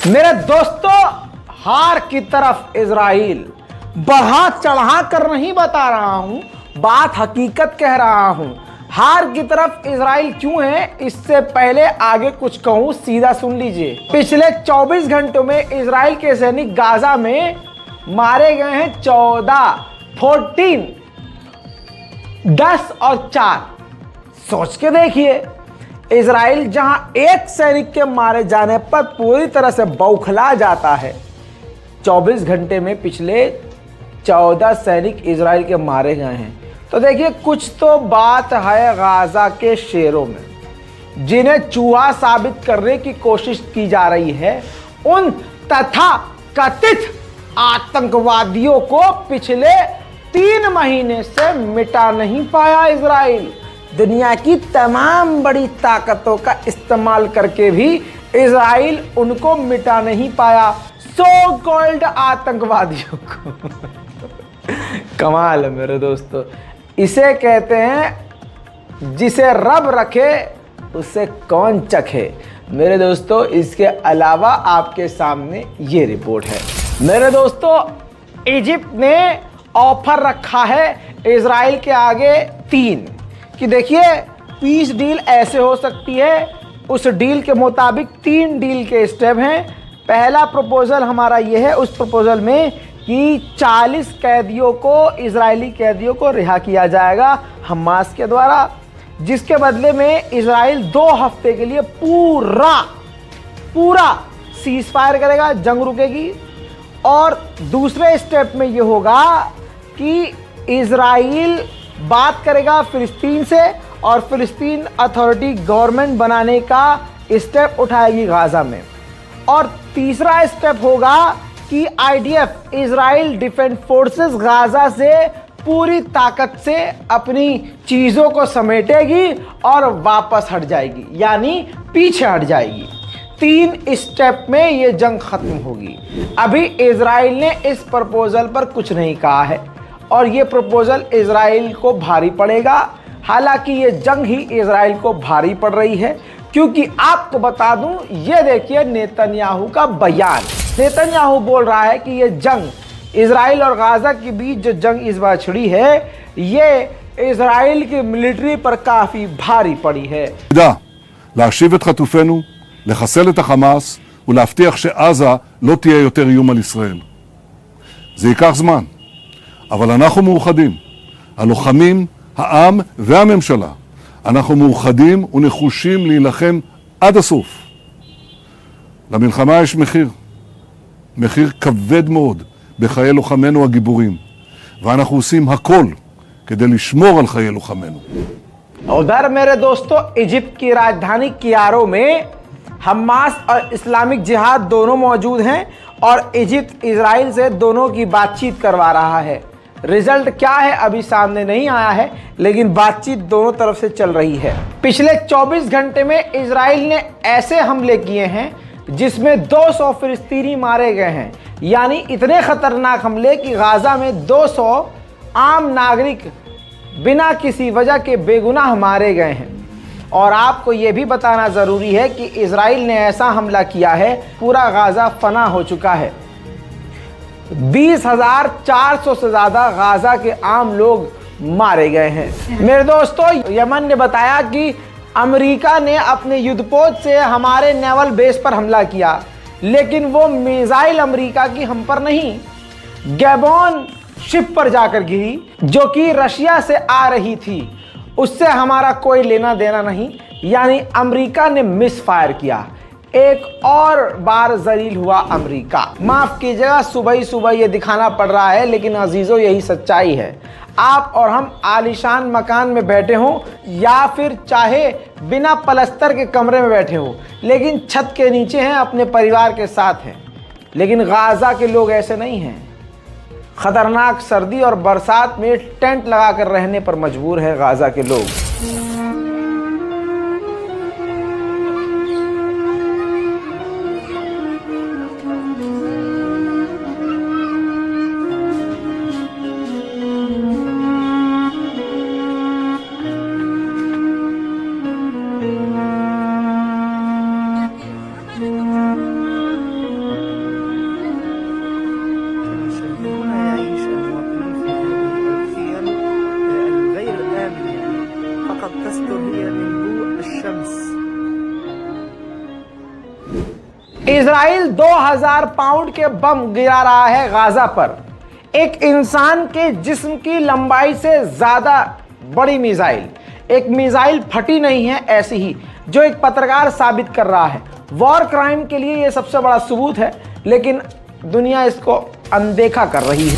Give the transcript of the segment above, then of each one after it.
मेरे दोस्तों, हार की तरफ इजराइल। बढ़ा चढ़ा कर नहीं बता रहा हूं, बात हकीकत कह रहा हूं। हार की तरफ इजराइल क्यों है, इससे पहले आगे कुछ कहूं, सीधा सुन लीजिए। पिछले 24 घंटों में इजराइल के सैनिक गाजा में मारे गए हैं 14, 10 और 4। सोच के देखिए, इजराइल जहां एक सैनिक के मारे जाने पर पूरी तरह से बौखला जाता है, 24 घंटे में पिछले 14 सैनिक इजराइल के मारे गए हैं। तो देखिए, कुछ तो बात है गाजा के शेरों में, जिन्हें चूहा साबित करने की कोशिश की जा रही है। उन तथा कथित आतंकवादियों को पिछले 3 महीने से मिटा नहीं पाया इजराइल। दुनिया की तमाम बड़ी ताकतों का इस्तेमाल करके भी इजराइल उनको मिटा नहीं पाया, सो कॉल्ड आतंकवादियों को। कमाल है मेरे दोस्तों। इसे कहते हैं जिसे रब रखे उसे कौन चखे। मेरे दोस्तों, इसके अलावा आपके सामने ये रिपोर्ट है। मेरे दोस्तों, इजिप्ट ने ऑफर रखा है इजराइल के आगे 3 कि देखिए, पीस डील ऐसे हो सकती है। उस डील के मुताबिक 3 डील के स्टेप हैं। पहला प्रपोजल हमारा यह है, उस प्रपोजल में कि 40 कैदियों को, इजरायली कैदियों को रिहा किया जाएगा हमास के द्वारा, जिसके बदले में इजराइल 2 हफ्ते के लिए पूरा सीज फायर करेगा, जंग रुकेगी। और दूसरे स्टेप में यह होगा कि इजराइल बात करेगा फिलिस्तीन से और फिलिस्तीन अथॉरिटी गवर्नमेंट बनाने का स्टेप उठाएगी गाजा में। और तीसरा स्टेप होगा कि IDF, Israel defence forces, Gaza से पूरी ताकत से अपनी चीज़ों को समेटेगी और वापस हट जाएगी, यानी पीछे हट जाएगी। 3 स्टेप में ये जंग खत्म होगी। अभी इजराइल ने इस प्रपोजल पर कुछ नहीं कहा है और ये प्रपोजल इजराइल को भारी पड़ेगा। हालांकि ये जंग ही इजराइल को भारी पड़ रही है, क्योंकि आपको बता दूं, ये देखिए नेतन्याहू का बयान। नेतन्याहू बोल रहा है कि ये जंग इजराइल और गाजा के बीच जो जंग इस बार छिड़ी है, ये इजराइल की मिलिट्री पर काफी भारी पड़ी है। להשיב את חטופינו, לחסל את החמאס ולהבטיח שעזה לא תהיה יותר איום על ישראל. זה ייקח זמן, אבל אנחנו מאוחדים. הלוחמים, העם והממשלה. אנחנו מאוחדים ונחושים להילחם עד הסוף. למלחמה יש מחיר. מחיר כבד מאוד בחיי לוחמינו הגיבורים. ואנחנו עושים הכל כדי לשמור על חיי לוחמינו. उधर मेरे दोस्तों, इजिप्ट की राजधानी कियारो में हमास और इस्लामिक जिहाद दोनों मौजूद हैं और इजिप्ट इजराइल से दोनों की बातचीत करवा रहा है। रिजल्ट क्या है अभी सामने नहीं आया है, लेकिन बातचीत दोनों तरफ से चल रही है। पिछले 24 घंटे में इजराइल ने ऐसे हमले किए हैं जिसमें 200 फिलिस्तीनी मारे गए हैं, यानी इतने खतरनाक हमले कि गाजा में 200 आम नागरिक बिना किसी वजह के बेगुनाह मारे गए हैं। और आपको यह भी बताना ज़रूरी है कि इजराइल ने ऐसा हमला किया है, पूरा गाजा फना हो चुका है। 20,400 से ज़्यादा गाजा के आम लोग मारे गए हैं। मेरे दोस्तों, यमन ने बताया कि अमेरिका ने अपने युद्धपोत से हमारे नेवल बेस पर हमला किया, लेकिन वो मिसाइल अमेरिका की हम पर नहीं, गैबोन शिप पर जाकर गिरी, जो कि रशिया से आ रही थी। उससे हमारा कोई लेना देना नहीं, यानी अमेरिका ने मिस फायर किया। एक और बार जलील हुआ अमेरिका। माफ कीजिएगा, सुबह ही सुबह ये दिखाना पड़ रहा है, लेकिन अजीजों, यही सच्चाई है। आप और हम आलीशान मकान में बैठे हों या फिर चाहे बिना पलस्तर के कमरे में बैठे हों, लेकिन छत के नीचे हैं, अपने परिवार के साथ हैं। लेकिन गाजा के लोग ऐसे नहीं हैं। खतरनाक सर्दी और बरसात में टेंट लगाकर रहने पर मजबूर है गाजा के लोग। इजराइल 2000 पाउंड के बम गिरा रहा है गाजा पर। एक इंसान के जिस्म की लंबाई से ज्यादा बड़ी मिसाइल, एक मिसाइल फटी नहीं है ऐसी ही, जो एक पत्रकार साबित कर रहा है। वॉर क्राइम के लिए यह सबसे बड़ा सबूत है, लेकिन दुनिया इसको अनदेखा कर रही है।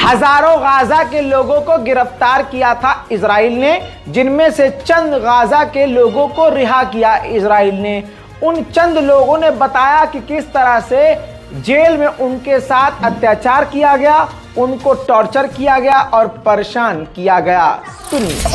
हजारों गाजा के लोगों को गिरफ्तार किया था इजराइल ने, जिनमें से चंद गाजा के लोगों को रिहा किया इजराइल ने। उन चंद लोगों ने बताया कि किस तरह से जेल में उनके साथ अत्याचार किया गया, उनको टॉर्चर किया गया और परेशान किया गया। सुनिए।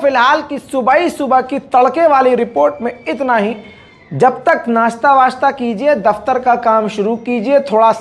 फिलहाल की सुबह की तड़के वाली रिपोर्ट में इतना ही। जब तक नाश्ता वाश्ता कीजिए, दफ्तर का काम शुरू कीजिए, थोड़ा